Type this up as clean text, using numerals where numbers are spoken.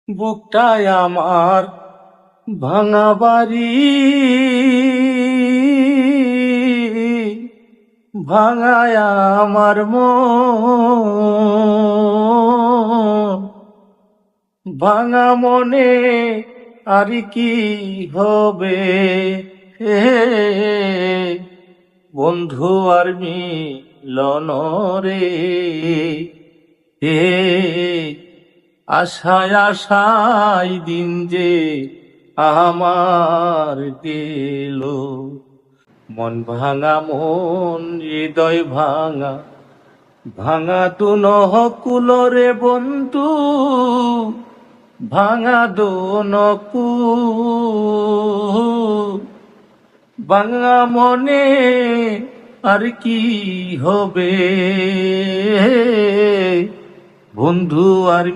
বুকটায় আমার ভাঙা বাড়ি, ভাঙায় আমার মন, ভাঙা মনে আর কি হবে বন্ধু আর মিলন রে আশায় আশায় দিন যে আমার গেল, মন ভাঙা মন হৃদয় ভাঙা, ভাঙা তু নহকুল রে বন্ধু, ভাঙা দোনকুল, ভাঙা মনে আর কি হবে বন্ধু আর